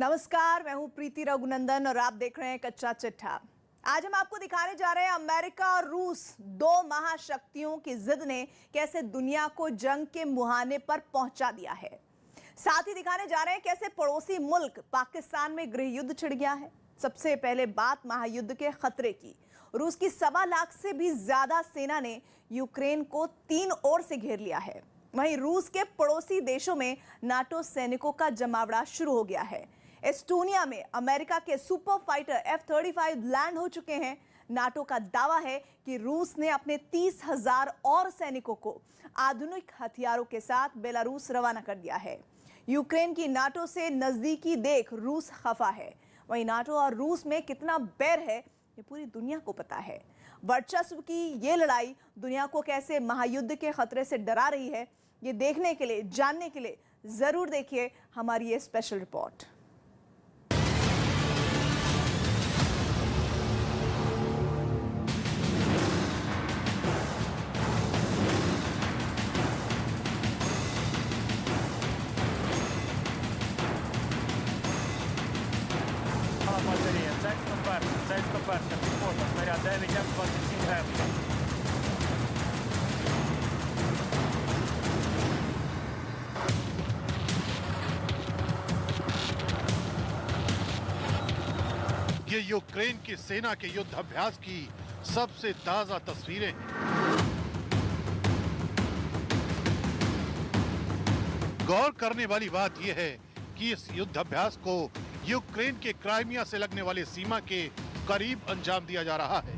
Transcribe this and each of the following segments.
नमस्कार, मैं हूं प्रीति रघुनंदन और आप देख रहे हैं कच्चा चिट्ठा। आज हम आपको दिखाने जा रहे हैं अमेरिका और रूस, दो महाशक्तियों की जिद ने कैसे दुनिया को जंग के मुहाने पर पहुंचा दिया है। साथ ही दिखाने जा रहे हैं कैसे पड़ोसी मुल्क पाकिस्तान में गृह युद्ध छिड़ गया है। सबसे पहले बात महायुद्ध के खतरे की। रूस की 1.25 लाख से भी ज्यादा सेना ने यूक्रेन को 3 ओर से घेर लिया है। वहीं रूस के पड़ोसी देशों में नाटो सैनिकों का जमावड़ा शुरू हो गया है। एस्टोनिया में अमेरिका के सुपर फाइटर F-35 लैंड हो चुके हैं। नाटो का दावा है कि रूस ने अपने 30,000 और सैनिकों को आधुनिक हथियारों के साथ बेलारूस रवाना कर दिया है। यूक्रेन की नाटो से नजदीकी देख रूस खफा है। वहीं नाटो और रूस में कितना बैर है ये पूरी दुनिया को पता है। वर्चस्व की ये लड़ाई दुनिया को कैसे महायुद्ध के खतरे से डरा रही है, ये देखने के लिए, जानने के लिए जरूर देखिए हमारी ये स्पेशल रिपोर्ट। Цель 101, пехота, снаряд 9 F-27 М. ये यूक्रेन की सेना के युद्ध अभ्यास की सबसे ताजा तस्वीरें हैं। गौर करने वाली बात यह है कि इस युद्ध अभ्यास को यूक्रेन के क्राइमिया से लगने वाली सीमा के करीब अंजाम दिया जा रहा है।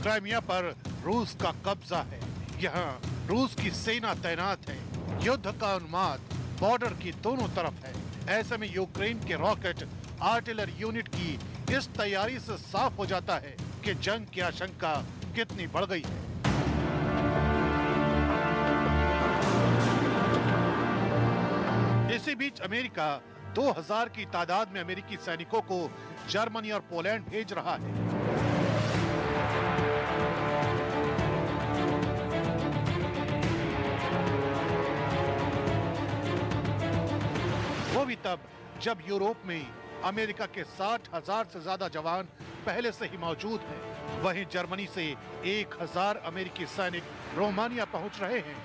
क्राइमिया पर रूस का कब्जा है। यहाँ रूस की सेना तैनात है। युद्ध का उन्माद बॉर्डर की दोनों तरफ है। ऐसे में यूक्रेन के रॉकेट आर्टिलरी यूनिट की इस तैयारी से साफ हो जाता है कि जंग की आशंका कितनी बढ़ गई है। इसी बीच अमेरिका 2000 की तादाद में अमेरिकी सैनिकों को जर्मनी और पोलैंड भेज रहा है। वो भी तब जब यूरोप में अमेरिका के 60,000 से ज्यादा जवान पहले से ही मौजूद हैं। वहीं जर्मनी से 1000 अमेरिकी सैनिक रोमानिया पहुंच रहे हैं।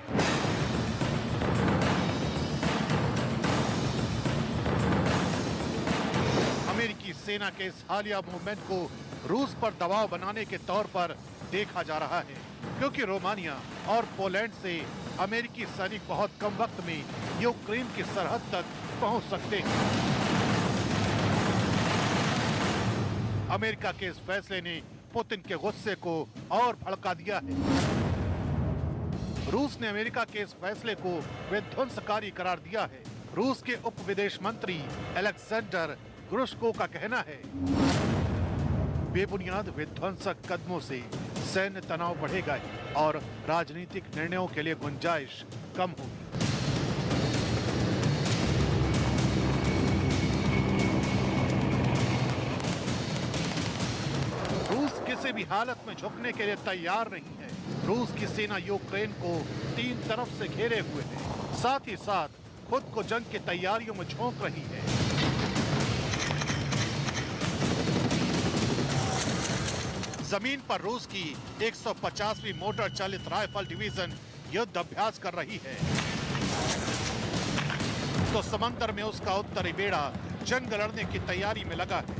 अमेरिकी सेना के इस हालिया मूवमेंट को रूस पर दबाव बनाने के तौर पर देखा जा रहा है, क्योंकि रोमानिया और पोलैंड से अमेरिकी सैनिक बहुत कम वक्त में यूक्रेन की सरहद तक पहुंच सकते हैं। अमेरिका के इस फैसले ने पुतिन के गुस्से को और भड़का दिया है। रूस ने अमेरिका के इस फैसले को विध्वंसकारी करार दिया है। रूस के उप विदेश मंत्री अलेक्जेंडर ग्रुश्को का कहना है, बेबुनियाद विध्वंसक कदमों से सैन्य तनाव बढ़ेगा ही और राजनीतिक निर्णयों के लिए गुंजाइश कम होगी। रूस किसी भी हालत में झुकने के लिए तैयार नहीं है। रूस की सेना यूक्रेन को 3 तरफ से घेरे हुए है। साथ ही साथ खुद को जंग की तैयारियों में झोंक रही है। जमीन पर रूस की 150वीं मोटर चालित राइफल डिवीजन युद्ध अभ्यास कर रही है, तो समंदर में उसका उत्तरी बेड़ा जंग लड़ने की तैयारी में लगा है।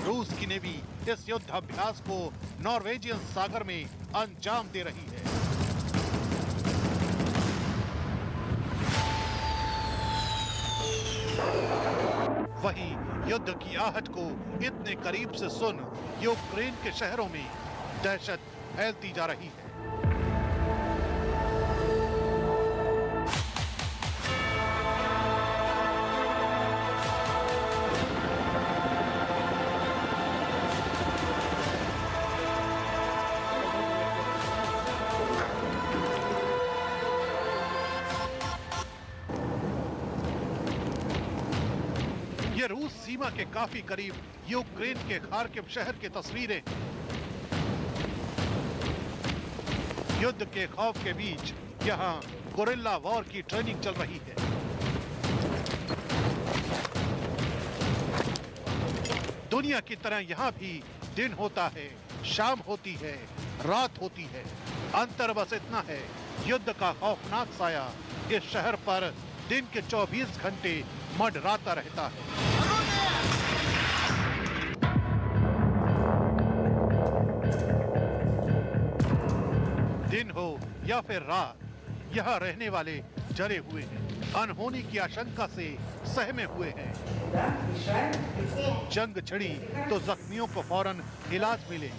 रूस की नेवी इस युद्ध अभ्यास को नॉर्वेजियन सागर में अंजाम दे रही है। वहीं युद्ध की आहट को इतने करीब से सुन यूक्रेन के शहरों में दहशत फैलती जा रही है। रूस सीमा के काफी करीब यूक्रेन के खार्किव शहर की तस्वीरें। युद्ध के खौफ के बीच यहाँ गोरिल्ला वॉर की ट्रेनिंग चल रही है। दुनिया की तरह यहाँ भी दिन होता है, शाम होती है, रात होती है। अंतर बस इतना है, युद्ध का खौफनाक साया इस शहर पर दिन के 24 घंटे मंडराता रहता है। दिन हो या फिर रात, यहाँ रहने वाले जले हुए हैं, अनहोनी की आशंका से सहमे हुए हैं। जंग छिड़ी तो जख्मियों को फौरन इलाज मिले,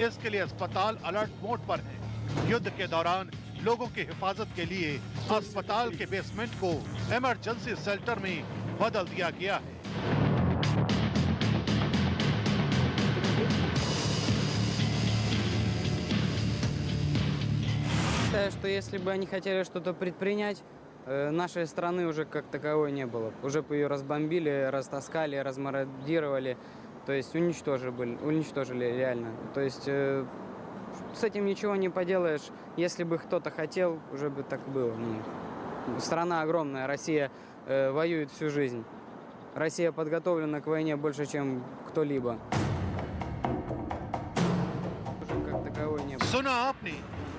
इसके लिए अस्पताल अलर्ट मोड पर है। युद्ध के दौरान लोगों की हिफाजत के लिए अस्पताल के बेसमेंट को इमरजेंसी शेल्टर में बदल दिया गया है। Считаю, что если бы они хотели что-то предпринять, нашей страны уже как таковой не было. Уже бы ее разбомбили, растаскали, размародировали, то есть уничтожили реально. То есть с этим ничего не поделаешь. Если бы кто-то хотел, уже бы так было. Страна огромная, Россия воюет всю жизнь. Россия подготовлена к войне больше, чем кто-либо. Уже как таковой не было. सुना आपने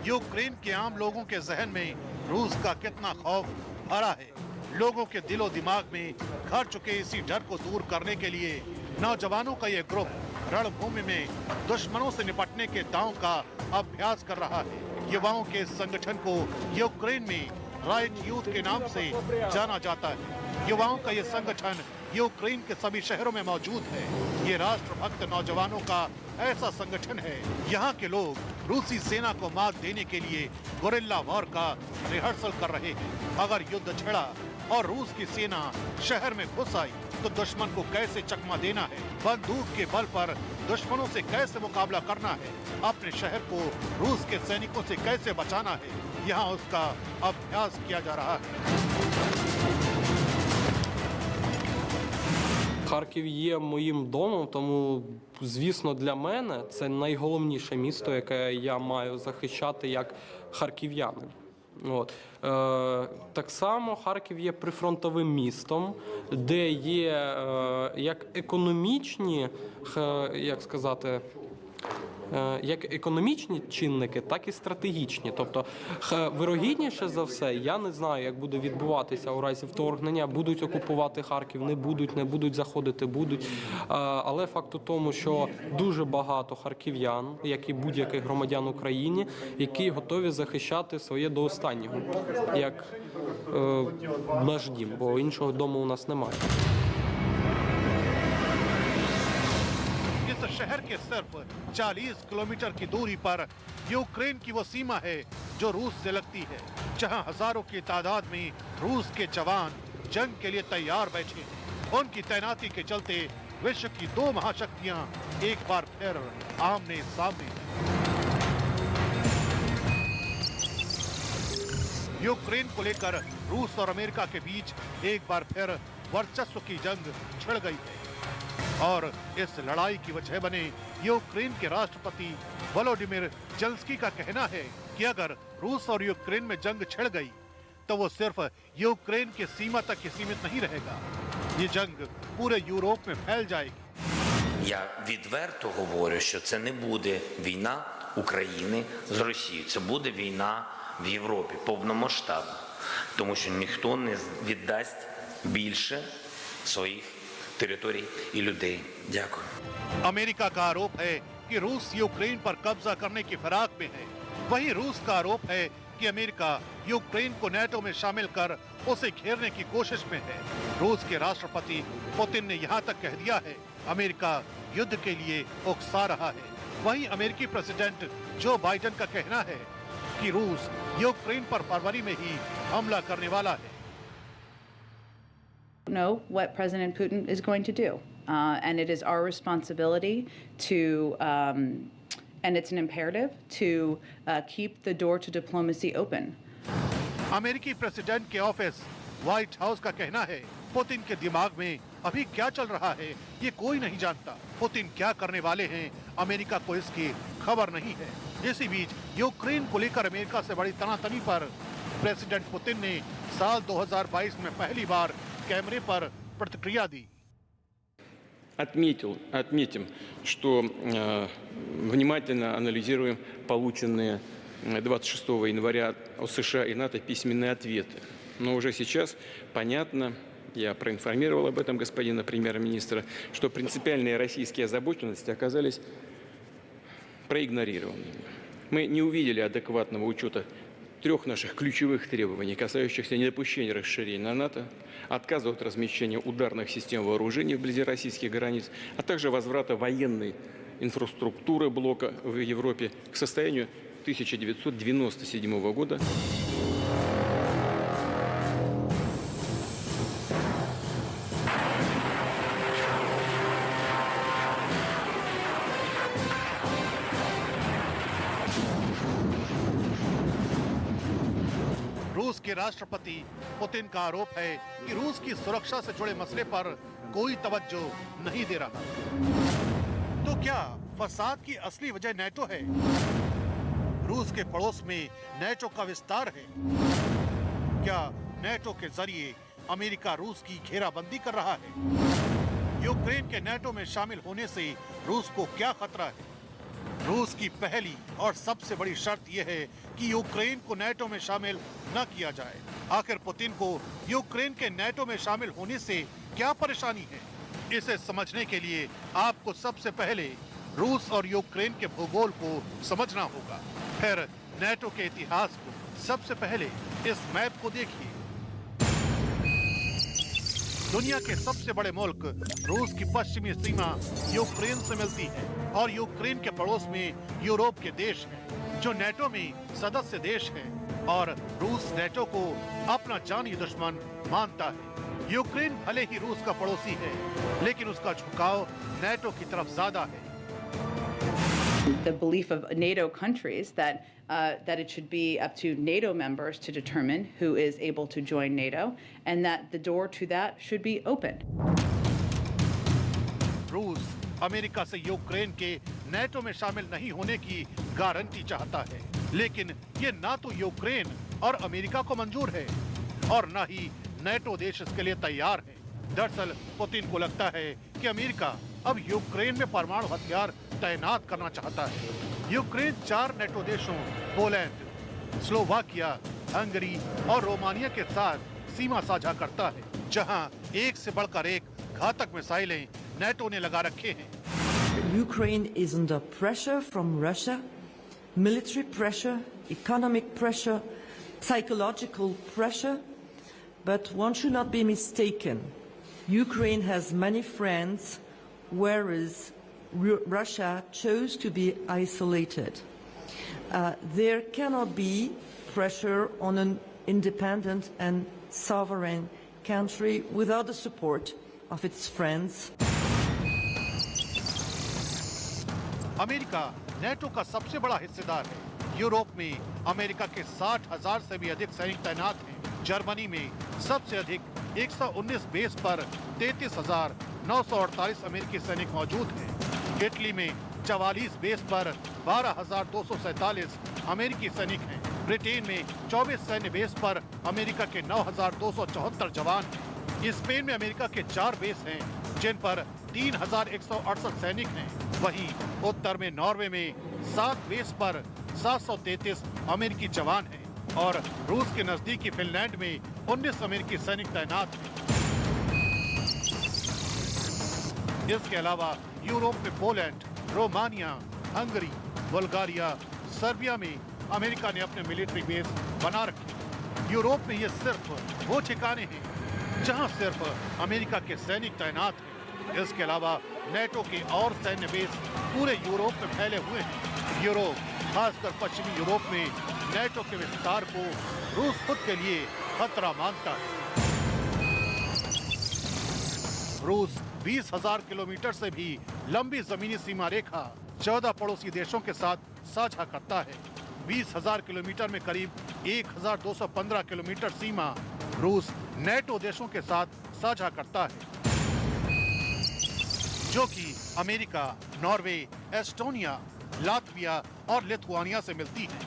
यूक्रेन के आम लोगों के जहन में रूस का कितना खौफ भरा है। लोगों के दिलो दिमाग में घर चुके इसी डर को दूर करने के लिए नौजवानों का ये ग्रुप रणभूमि में दुश्मनों से निपटने के दांव का अभ्यास कर रहा है। युवाओं के इस संगठन को यूक्रेन में राइट यूथ के नाम से जाना जाता है। युवाओं का ये संगठन यूक्रेन के सभी शहरों में मौजूद है। ये राष्ट्रभक्त नौजवानों का ऐसा संगठन है। यहाँ के लोग रूसी सेना को मात देने के लिए गोरिल्ला वॉर का रिहर्सल कर रहे हैं। अगर युद्ध छिड़ा और रूस की सेना शहर में घुस आई तो दुश्मन को कैसे चकमा देना है, बंदूक के बल पर दुश्मनों से कैसे मुकाबला करना है, अपने शहर को रूस के सैनिकों से कैसे बचाना है, यहाँ उसका अभ्यास किया जा रहा है। Харків є моїм домом, тому, звісно, для мене це найголовніше місто, яке я маю захищати як харків'янин. От. Так само Харків є прифронтовим містом, де є як економічні, як сказати, як економічні чинники, так і стратегічні. Тобто, вирогідніше за все, я не знаю, як буде відбуватися у разі вторгнення, будуть окупувати Харків, не будуть заходити, будуть. Але факт у тому, що дуже багато харків'ян, як і будь-яких громадян України, які готові захищати своє до останнього, як наш дім, бо іншого дому у нас немає. इस शहर के सिर्फ 40 किलोमीटर की दूरी पर यूक्रेन की वो सीमा है जो रूस से लगती है, जहां हजारों की तादाद में रूस के जवान जंग के लिए तैयार बैठे हैं। उनकी तैनाती के चलते विश्व की दो महाशक्तियां एक बार फिर आमने सामने हैं। यूक्रेन को लेकर रूस और अमेरिका के बीच एक बार फिर वर्चस्व की जंग छिड़ गई है और इस लड़ाई की वजह बने यूक्रेन के राष्ट्रपति वोलोडिमिर जेलेंस्की का कहना है कि अगर रूस और यूक्रेन में जंग छिड़ गई तो वो सिर्फ यूक्रेन की सीमा तक ही सीमित नहीं रहेगा, ये जंग पूरे यूरोप में फैल जाएगी। Я відверто говорю, що це не буде війна України з Росією, це буде війна в Європі повномасштабна, тому що ніхто не віддасть більше своїх टेरिटोरी и людей. Дякую. अमेरिका का आरोप है कि रूस यूक्रेन पर कब्जा करने की फिराक में है। वहीं रूस का आरोप है कि अमेरिका यूक्रेन को नेटो में शामिल कर उसे घेरने की कोशिश में है। रूस के राष्ट्रपति पुतिन ने यहाँ तक कह दिया है अमेरिका युद्ध के लिए उकसा रहा है। वहीं अमेरिकी प्रेसिडेंट जो बाइडेन का कहना है कि रूस यूक्रेन पर फरवरी में ही हमला करने वाला है। Know what President Putin is going to do, and it is our responsibility to, and it's an imperative to keep the door to diplomacy open. अमेरिकी प्रेसिडेंट के ऑफिस व्हाइट हाउस का कहना है पुतिन के दिमाग में अभी क्या चल रहा है ये कोई नहीं जानता। पुतिन क्या करने वाले हैं अमेरिका को इसकी खबर नहीं है। इसी बीच यूक्रेन को लेकर अमेरिका से बड़ी तनातनी पर प्रेसिडेंट पुतिन ने साल 2022 में पहली बार कैमरे पर प्रतिक्रिया दी। Отметим, что внимательно анализируем полученные 26 января от США и НАТО письменные ответы. Но уже сейчас понятно, я проинформировал об этом господина премьер-министра, что принципиальные российские озабоченности оказались проигнорированными. Мы не увидели адекватного учета трех наших ключевых требований, касающихся недопущения расширения на НАТО, отказа от размещения ударных систем вооружений вблизи российских границ, а также возврата военной инфраструктуры блока в Европе к состоянию 1997 года. रूस के राष्ट्रपति पुतिन का आरोप है कि रूस की सुरक्षा से जुड़े मसले पर कोई तवज्जो नहीं दे रहा। तो क्या फसाद की असली वजह नेटो है? रूस के पड़ोस में नेटो का विस्तार है? क्या नेटो के जरिए अमेरिका रूस की घेराबंदी कर रहा है? यूक्रेन के नेटो में शामिल होने से रूस को क्या खतरा है? रूस की पहली और सबसे बड़ी शर्त यह है कि यूक्रेन को नेटो में शामिल न किया जाए। आखिर पुतिन को यूक्रेन के नेटो में शामिल होने से क्या परेशानी है? इसे समझने के लिए आपको सबसे पहले रूस और यूक्रेन के भूगोल को समझना होगा। फिर नेटो के इतिहास को। सबसे पहले इस मैप को देखिए। दुनिया के सबसे बड़े मुल्क रूस की पश्चिमी सीमा यूक्रेन से मिलती है और यूक्रेन के पड़ोस में यूरोप के देश हैं जो नेटो में सदस्य देश हैं और रूस नेटो को अपना जानी दुश्मन मानता है। यूक्रेन भले ही रूस का पड़ोसी है लेकिन उसका झुकाव नेटो की तरफ ज्यादा है। The belief of NATO countries that it should be up to NATO members to determine who is able to join NATO, and that the door to that should be open. रूस America से Ukraine के NATO में शामिल नहीं होने की guarantee चाहता है, लेकिन ये ना तो यूक्रेन और अमेरिका को मंजूर है और न ही नेटो देश इसके लिए तैयार है। दरअसल पुतिन को लगता है कि अमेरिका अब यूक्रेन में परमाणु हथियार तैनात करना चाहता है। यूक्रेन 4 नेटो देशों पोलैंड, स्लोवाकिया, हंगरी और रोमानिया के साथ सीमा साझा करता है, जहां एक से बढ़कर एक घातक मिसाइलें नेटो ने लगा रखे हैं। Ukraine is under pressure from Russia, military pressure, economic pressure, psychological pressure, but one should not be mistaken. Ukraine has many friends, whereas Russia chose to be isolated. There cannot be pressure on an independent and sovereign country without the support of its friends. America NATO का सबसे बड़ा हिस्सेदार है। Europe में America के 60,000 से भी अधिक सैनिक तैनात हैं। जर्मनी में सबसे अधिक 119 बेस पर 33,948 अमेरिकी सैनिक मौजूद हैं। इटली में 44 बेस पर 12,247 अमेरिकी सैनिक हैं। ब्रिटेन में 24 सैन्य बेस पर अमेरिका के 9,274 जवान हैं। स्पेन में अमेरिका के 4 बेस हैं जिन पर 3,168 सैनिक हैं। वहीं उत्तर में नॉर्वे में 7 बेस पर 733 अमेरिकी जवान हैं और रूस के नजदीकी फिनलैंड में 19 अमेरिकी सैनिक तैनात हैं। इसके अलावा यूरोप में Poland, Romania, Hungary, Bulgaria, Serbia में अमेरिका ने अपने मिलिट्री बेस बना रखे। यूरोप में ये सिर्फ वो ठिकाने हैं जहां सिर्फ अमेरिका के सैनिक तैनात हैं। इसके अलावा नेटो के और सैन्य बेस पूरे यूरोप में फैले हुए हैं। यूरोप, खासकर पश्चिमी यूरोप में नेटो के विस्तार को रूस खुद के लिए खतरा मानता है। रूस 20,000 किलोमीटर से भी लंबी जमीनी सीमा रेखा 14 पड़ोसी देशों के साथ साझा करता है। 20,000 किलोमीटर में करीब 1,215 किलोमीटर सीमा रूस नेटो देशों के साथ साझा करता है, जो कि अमेरिका, नॉर्वे, एस्टोनिया, लातविया और लिथुआनिया से मिलती है।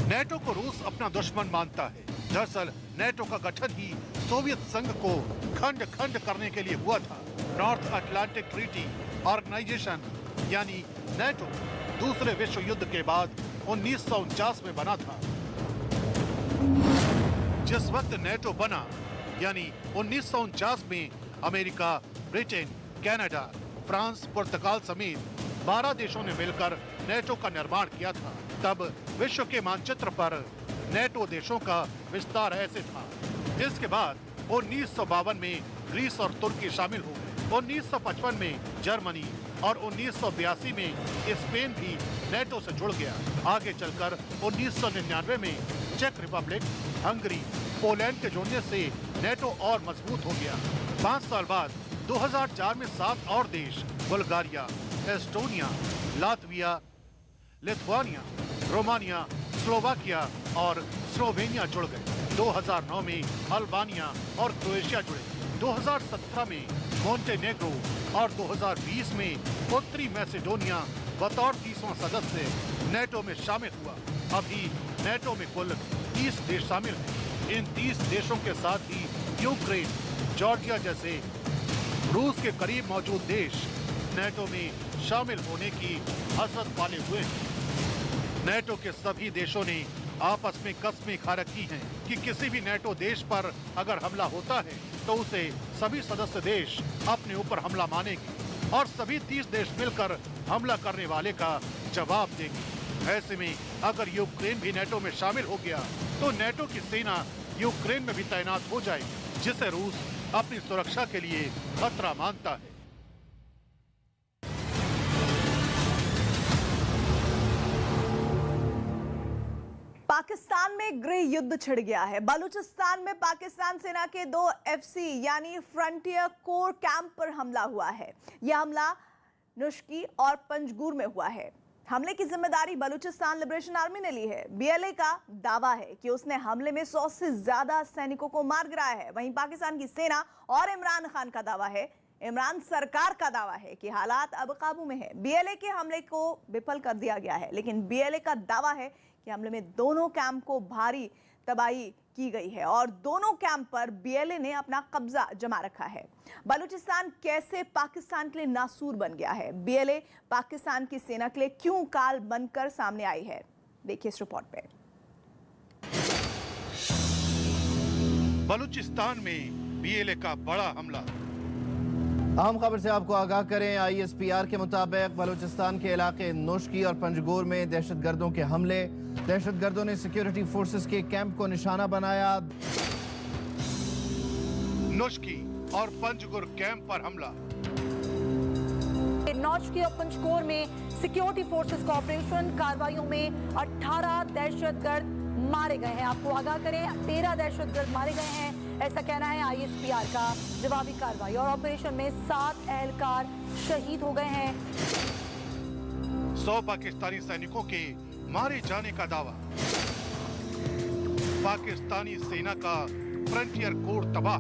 नेटो को रूस अपना दुश्मन मानता है। दरअसल नेटो का गठन ही सोवियत संघ को खंड खंड करने के लिए हुआ था। नॉर्थ अटलांटिक ट्रीटी ऑर्गेनाइजेशन यानी नेटो दूसरे विश्व युद्ध के बाद 1949 में बना था। जिस वक्त नेटो बना यानी 1949 में अमेरिका, ब्रिटेन, कनाडा, फ्रांस, पुर्तगाल समेत 12 देशों ने मिलकर नेटो का निर्माण किया था। तब विश्व के मानचित्र पर नेटो देशों का विस्तार ऐसे था। इसके बाद 1952 में ग्रीस और तुर्की शामिल हो गए। 1955 में जर्मनी और 1982 में स्पेन भी नेटो से जुड़ गया। आगे चलकर 1999 में चेक रिपब्लिक, हंगरी, पोलैंड के जुड़ने से नेटो और मजबूत हो गया। 5 साल बाद 2004 में 7 और देश Bulgaria, Estonia, Latvia, Lithuania, Romania, Slovakia और स्लोवेनिया जुड़ गए। 2009 में अल्बानिया और क्रोएशिया जुड़े। 2017 में मोंटेनेग्रो और 2020 में उत्तरी मैसेडोनिया बतौर 30वां सदस्य नेटो में शामिल हुआ। अभी नेटो में कुल 30 देश शामिल हैं। इन 30 देशों के साथ ही यूक्रेन, जॉर्जिया जैसे रूस के करीब मौजूद देश नेटो में शामिल होने की हसरत पाले हुए हैं। नेटो के सभी देशों ने आपस में कस्में खा रखी हैं कि किसी भी नेटो देश पर अगर हमला होता है तो उसे सभी सदस्य देश अपने ऊपर हमला मानेंगे और सभी 30 देश मिलकर हमला करने वाले का जवाब देंगे। ऐसे में अगर यूक्रेन भी नेटो में शामिल हो गया तो नेटो की सेना यूक्रेन में भी तैनात हो जाएगी, जिसे रूस अपनी सुरक्षा के लिए खतरा मानता है। पाकिस्तान में गृह युद्ध छिड़ गया है। बलूचिस्तान में पाकिस्तान सेना के 2 FC यानी फ्रंटियर कोर कैंप पर हमला हुआ है। यह हमला नुश्की और पंजगुर में हुआ है। हमले की जिम्मेदारी बलूचिस्तान लिबरेशन आर्मी ने ली है। BLA का दावा है कि उसने हमले में 100 से ज्यादा सैनिकों को मार गिराया है। वहीं पाकिस्तान की सेना और इमरान खान का दावा है, इमरान सरकार का दावा है कि हालात अब काबू में है। BLA के हमले को विफल कर दिया गया है, लेकिन BLA का दावा है कि हमले में दोनों कैंप को भारी तबाही की गई है और दोनों कैंप पर BLA ने अपना कब्जा जमा रखा है। बलूचिस्तान कैसे पाकिस्तान के लिए नासूर बन गया है, BLA पाकिस्तान की सेना के लिए क्यों काल बनकर सामने आई है, देखिए इस रिपोर्ट पे। बलूचिस्तान में BLA का बड़ा हमला। अहम खबर से आपको आगाह करें। ISPR के मुताबिक बलूचिस्तान के इलाके नुश्की और पंजगुर में दहशतगर्दों के हमले। दहशतगर्दों ने सिक्योरिटी फोर्सेस के कैंप को निशाना बनाया। नुश्की और पंजगुर कैंप पर हमला। नुश्की और पंजगुर में सिक्योरिटी फोर्सेस का ऑपरेशन कार्रवाइयों में 18 दहशतगर्द मारे गए हैं। आपको आगाह करें, 13 दहशतगर्द मारे गए हैं, ऐसा कहना है ISPR का। जवाबी कार्रवाई और ऑपरेशन में 7 एहलकार शहीद हो गए हैं। 100 पाकिस्तानी सैनिकों के मारे जाने का दावा। पाकिस्तानी सेना का फ्रंटियर कोर तबाह।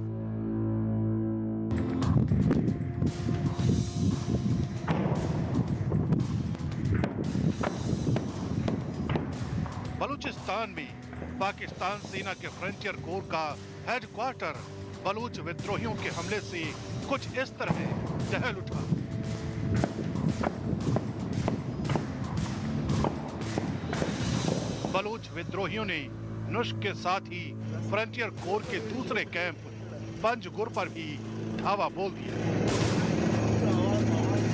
बलूचिस्तान में पाकिस्तान सेना के फ्रंटियर कोर का हेडक्वार्टर बलूच विद्रोहियों के हमले से कुछ इस तरह दहल उठा। बलूच विद्रोहियों ने नुश्क के साथ ही फ्रंटियर कोर के दूसरे कैंप पंजगुर पर भी धावा बोल दिया।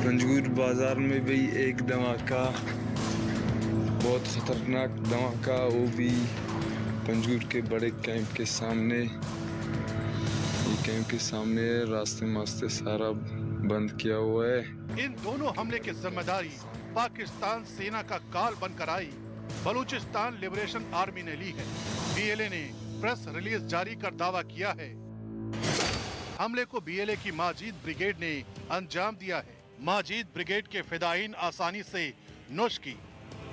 पंजगुर बाजार में भी एक धमाका, बहुत खतरनाक धमाका, वो भी पंजगुर के बड़े कैंप के सामने। ये कैंप के सामने रास्ते मास्ते सारा बंद किया हुआ है। इन दोनों हमले की जिम्मेदारी पाकिस्तान सेना का काल बनकर आई बलूचिस्तान लिबरेशन आर्मी ने ली है। BLA ने प्रेस रिलीज जारी कर दावा किया है। हमले को BLA की माजिद ब्रिगेड ने अंजाम दिया है। माजिद ब्रिगेड के फिदायीन आसानी से नुश्की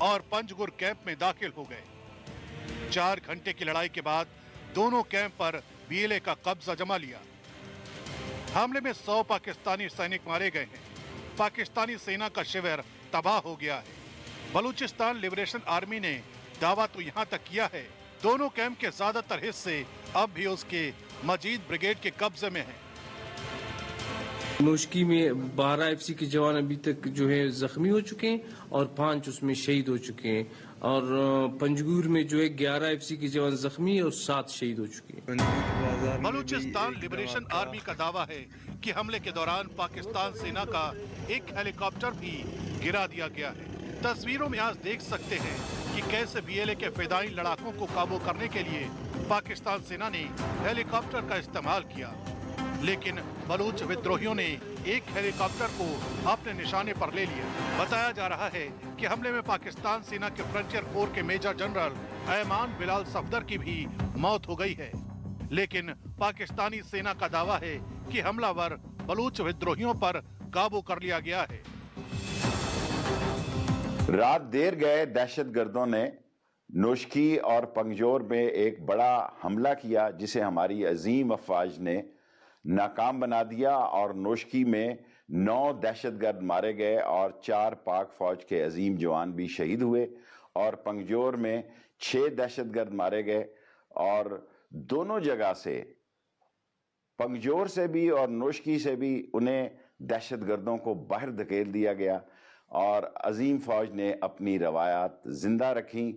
और पंजगुर कैंप में दाखिल हो गए। 4 घंटे की लड़ाई के बाद दोनों कैंप पर बीएलए का कब्जा जमा लिया। हमले में 100 पाकिस्तानी सैनिक मारे गए हैं। पाकिस्तानी सेना का शिविर तबाह हो गया है। बलूचिस्तान लिबरेशन आर्मी ने दावा तो यहाँ तक किया है, दोनों कैंप के ज्यादातर हिस्से अब भी उसके मजीद ब्रिगेड के कब्जे में हैं। नोशकी में 12 एफसी के जवान अभी तक जो है जख्मी हो चुके हैं और 5 उसमें शहीद हो चुके हैं, और पंजगुर में जो है 11 एफसी के जवान जख्मी और 7 शहीद हो चुके हैं। बलूचिस्तान लिबरेशन आर्मी का दावा है कि हमले के दौरान पाकिस्तान सेना का एक हेलीकॉप्टर भी गिरा दिया गया है। तस्वीरों में आज देख सकते हैं कि कैसे बीएलए के फिदाई लड़ाकों को काबू करने के लिए पाकिस्तान सेना ने हेलीकॉप्टर का इस्तेमाल किया, लेकिन बलूच विद्रोहियों ने एक हेलीकॉप्टर को अपने निशाने पर ले लिया। बताया जा रहा है कि हमले में पाकिस्तान सेना के फ्रंटियर कोर के मेजर जनरल ऐमान बिलाल सफदर की भी मौत हो गई है, लेकिन पाकिस्तानी सेना का दावा है कि हमलावर बलूच विद्रोहियों पर काबू कर लिया गया है। रात देर गए दहशतगर्दों ने नोशकी और पंजौर में एक बड़ा हमला किया, जिसे हमारी अजीम अफवाज ने नाकाम बना दिया और नोशकी में 9 दहशतगर्द मारे गए और 4 पाक फौज के अजीम जवान भी शहीद हुए, और पंजौर में 6 दहशतगर्द मारे गए, और दोनों जगह से पंजौर से भी और नोशकी से भी उन्हें दहशतगर्दों को बाहर धकेल दिया गया, और अजीम फौज ने अपनी रवायात जिंदा रखी,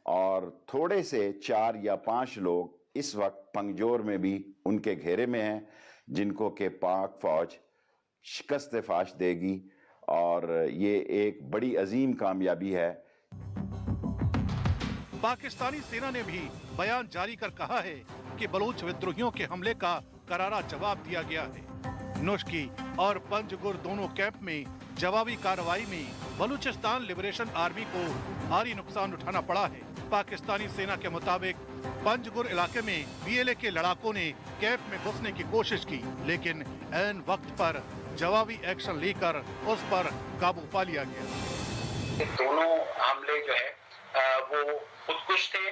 और थोड़े से 4 या 5 लोग इस वक्त पंजौर में भी उनके घेरे में हैं, जिनको के पाक फौज शिकस्त फाश देगी, और ये एक बड़ी अजीम कामयाबी है। पाकिस्तानी सेना ने भी बयान जारी कर कहा है कि बलूच विद्रोहियों के हमले का करारा जवाब दिया गया है। नोशकी और पंजगुर दोनों कैंप में जवाबी कार्रवाई में बलूचिस्तान लिबरेशन आर्मी को भारी नुकसान उठाना पड़ा है। पाकिस्तानी सेना के मुताबिक पंजगुर इलाके में बीएलए के लड़ाकों ने कैंप में घुसने की कोशिश की, लेकिन ऐन वक्त पर जवाबी एक्शन लेकर उस पर काबू पा लिया गया। दोनों हमले जो है वो खुदकुश थे,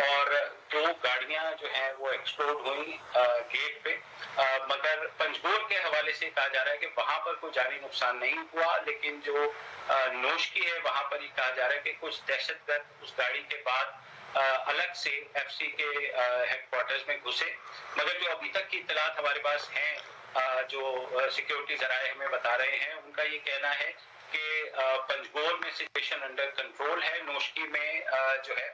और 2 गाड़ियां जो हैं वो एक्सप्लोड हुई गेट पे, मगर पंजगुर के हवाले से कहा जा रहा है कि वहां पर कोई जानी नुकसान नहीं हुआ, लेकिन जो नोशकी है वहां पर ही कहा जा रहा है कि कुछ दहशतगर्द उस गाड़ी के बाद अलग से एफसी के हेडक्वार्टर्स में घुसे, मगर जो अभी तक की इत्तलात हमारे पास हैं, जो सिक्योरिटी जराए हमें बता रहे हैं, उनका ये कहना है कि पंजगुर में सिचुएशन अंडर कंट्रोल है। नोशकी में जो है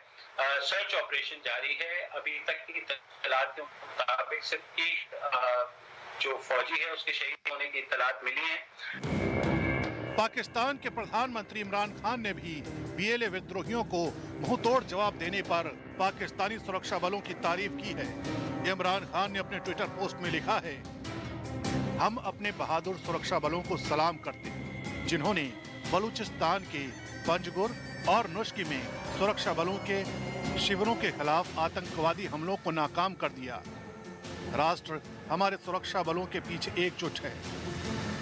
सर्च ऑपरेशन जारी है। अभी तक की इत्तलात के मुताबिक सिर्फ एक जो फौजी है उसके शहीद होने की इत्तलात मिली है। पाकिस्तान के प्रधानमंत्री इमरान खान ने भी बीएलए विद्रोहियों को मुंहतोड़ जवाब देने पर पाकिस्तानी सुरक्षा बलों की तारीफ की है। इमरान खान ने अपने ट्विटर पोस्ट में लिखा है, हम अपने बहादुर सुरक्षा बलों को सलाम करते हैं, जिन्होंने बलूचिस्तान के पंजगुर और नोशकी में सुरक्षा बलों के शिविरों के खिलाफ आतंकवादी हमलों को नाकाम कर दिया। राष्ट्र हमारे सुरक्षा बलों के पीछे एकजुट है,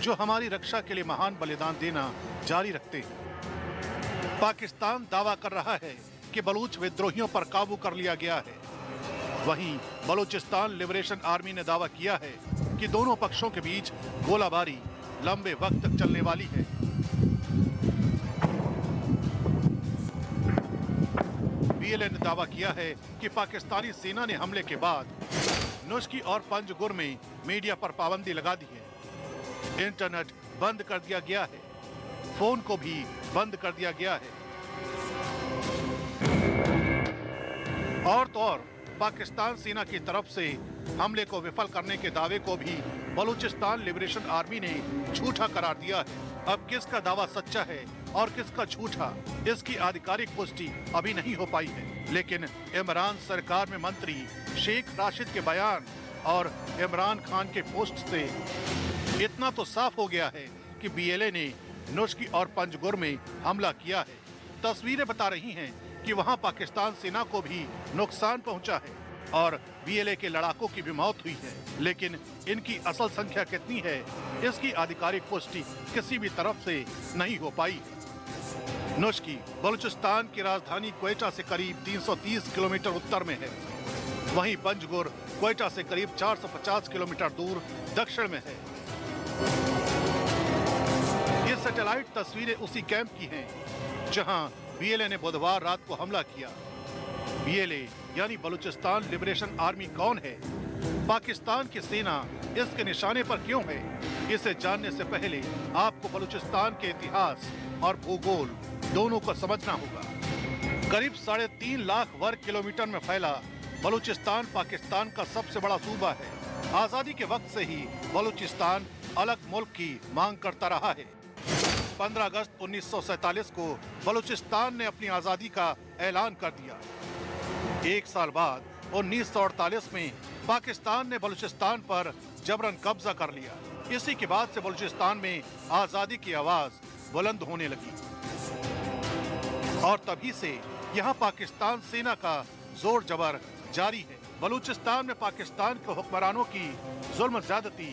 जो हमारी रक्षा के लिए महान बलिदान देना जारी रखते हैं। पाकिस्तान दावा कर रहा है कि बलूच विद्रोहियों पर काबू कर लिया गया है। वहीं बलूचिस्तान लिबरेशन आर्मी ने दावा किया है कि दोनों पक्षों के बीच गोलाबारी लंबे वक्त तक चलने वाली है। बीएलए ने दावा किया है कि पाकिस्तानी सेना ने हमले के बाद नोशकी और पंजगुर में मीडिया पर पाबंदी लगा दी है। इंटरनेट बंद कर दिया गया है, फोन को भी बंद कर दिया गया है। और तो और पाकिस्तान सेना की तरफ से हमले को विफल करने के दावे को भी बलूचिस्तान लिबरेशन आर्मी ने झूठा करार दिया है। अब किसका दावा सच्चा है और किसका झूठा, इसकी आधिकारिक पुष्टि अभी नहीं हो पाई है, लेकिन इमरान सरकार में मंत्री शेख राशिद के बयान और इमरान खान के पोस्ट से इतना तो साफ हो गया है कि बीएलए ने नोशकी और पंजगुर में हमला किया है। तस्वीरें बता रही हैं कि वहां पाकिस्तान सेना को भी नुकसान पहुंचा है और बीएलए के लड़ाकों की भी मौत हुई है, लेकिन इनकी असल संख्या कितनी है, इसकी आधिकारिक पुष्टि किसी भी तरफ से नहीं हो पाई। नोशकी बलूचिस्तान की राजधानी क्वेटा से करीब 330 किलोमीटर उत्तर में है। वहीं पंजगुर क्वेटा से करीब 450 किलोमीटर दूर दक्षिण में है। ये सैटेलाइट तस्वीरें उसी कैंप की हैं जहां बीएलए ने बुधवार रात को हमला किया। बीएलए यानी बलूचिस्तान लिबरेशन आर्मी कौन है, पाकिस्तान की सेना इसके निशाने पर क्यों है, इसे जानने से पहले आपको बलूचिस्तान के इतिहास और भूगोल दोनों को समझना होगा। करीब 3.5 लाख वर्ग किलोमीटर में फैला बलूचिस्तान पाकिस्तान का सबसे बड़ा सूबा है। आजादी के वक्त से ही बलूचिस्तान अलग मुल्क की मांग करता रहा है। 15 अगस्त 1947 को बलूचिस्तान ने अपनी आजादी का ऐलान कर दिया। एक साल बाद 1948 में पाकिस्तान ने बलूचिस्तान पर जबरन कब्जा कर लिया। इसी के बाद से बलूचिस्तान में आजादी की आवाज बुलंद होने लगी और तभी से यहाँ पाकिस्तान सेना का जोर जबर जारी है। बलूचिस्तान में पाकिस्तान के हुक्मरानों की जुल्म ज्यादती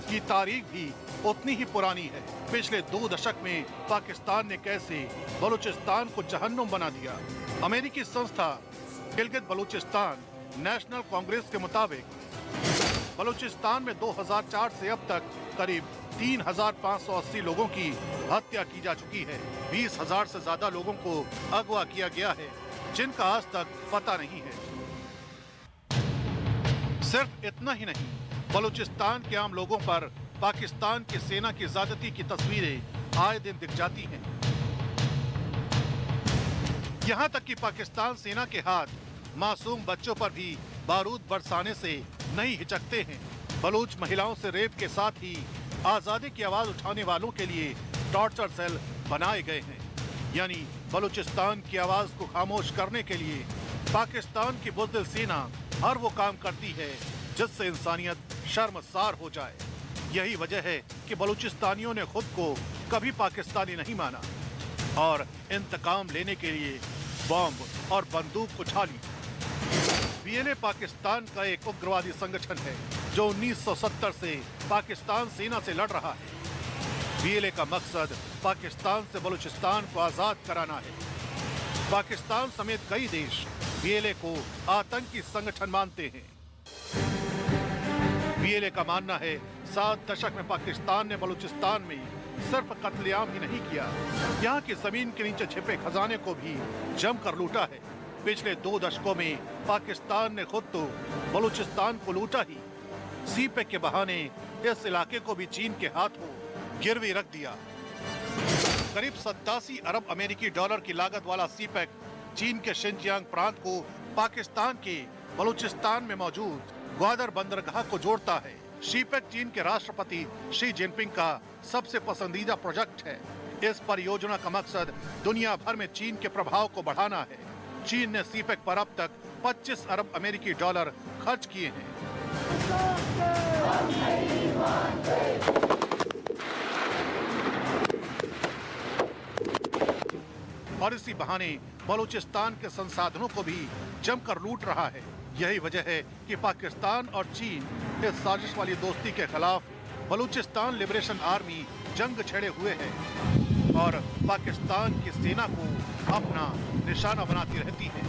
की तारीख भी उतनी ही पुरानी है। पिछले 2 दशक में पाकिस्तान ने कैसे बलूचिस्तान को जहन्नुम बना दिया। अमेरिकी संस्था गिलगित बलूचिस्तान नेशनल कांग्रेस के मुताबिक बलूचिस्तान में 2004 से अब तक करीब 3,580 लोगों की हत्या की जा चुकी है। 20,000 से ज्यादा लोगों को अगवा किया गया है जिनका आज तक पता नहीं है। सिर्फ इतना ही नहीं, बलूचिस्तान के आम लोगों पर पाकिस्तान की सेना की ज्यादती की तस्वीरें आए दिन दिख जाती हैं। यहाँ तक कि पाकिस्तान सेना के हाथ मासूम बच्चों पर भी बारूद बरसाने से नहीं हिचकते हैं। बलूच महिलाओं से रेप के साथ ही आजादी की आवाज उठाने वालों के लिए टॉर्चर सेल बनाए गए हैं। यानी बलूचिस्तान की आवाज को खामोश करने के लिए पाकिस्तान की बुज़दिल सेना हर वो काम करती है जिससे इंसानियत शर्मसार हो जाए। यही वजह है कि बलूचिस्तानियों ने खुद को कभी पाकिस्तानी नहीं माना और इंतकाम लेने के लिए बॉम्ब और बंदूक उठा ली। बीएलए पाकिस्तान का एक उग्रवादी संगठन है जो 1970 से पाकिस्तान सेना से लड़ रहा है। बीएलए का मकसद पाकिस्तान से बलूचिस्तान को आजाद कराना है। पाकिस्तान समेत कई देश बीएलए को आतंकी संगठन मानते हैं। बीएलए का मानना है 7 दशक में पाकिस्तान ने बलूचिस्तान में सिर्फ कत्लेआम ही नहीं किया, यहाँ की जमीन के नीचे छिपे खजाने को भी जमकर लूटा है। पिछले 2 दशकों में पाकिस्तान ने खुद तो बलूचिस्तान को लूटा ही, सीपेक के बहाने इस इलाके को भी चीन के हाथों गिरवी रख दिया। करीब 87 अरब अमेरिकी डॉलर की लागत वाला सीपेक चीन के शिनजियांग प्रांत को पाकिस्तान के बलूचिस्तान में मौजूद ग्वादर बंदरगाह को जोड़ता है। सीपेक चीन के राष्ट्रपति शी जिनपिंग का सबसे पसंदीदा प्रोजेक्ट है। इस परियोजना का मकसद दुनिया भर में चीन के प्रभाव को बढ़ाना है। चीन ने सीपेक पर अब तक 25 अरब अमेरिकी डॉलर खर्च किए हैं। और इसी बहाने बलूचिस्तान के संसाधनों को भी जमकर लूट रहा है। यही वजह है कि पाकिस्तान और चीन इस साजिश वाली दोस्ती के खिलाफ बलूचिस्तान लिबरेशन आर्मी जंग छेड़े हुए है और पाकिस्तान की सेना को अपना निशाना बनाती रहती है।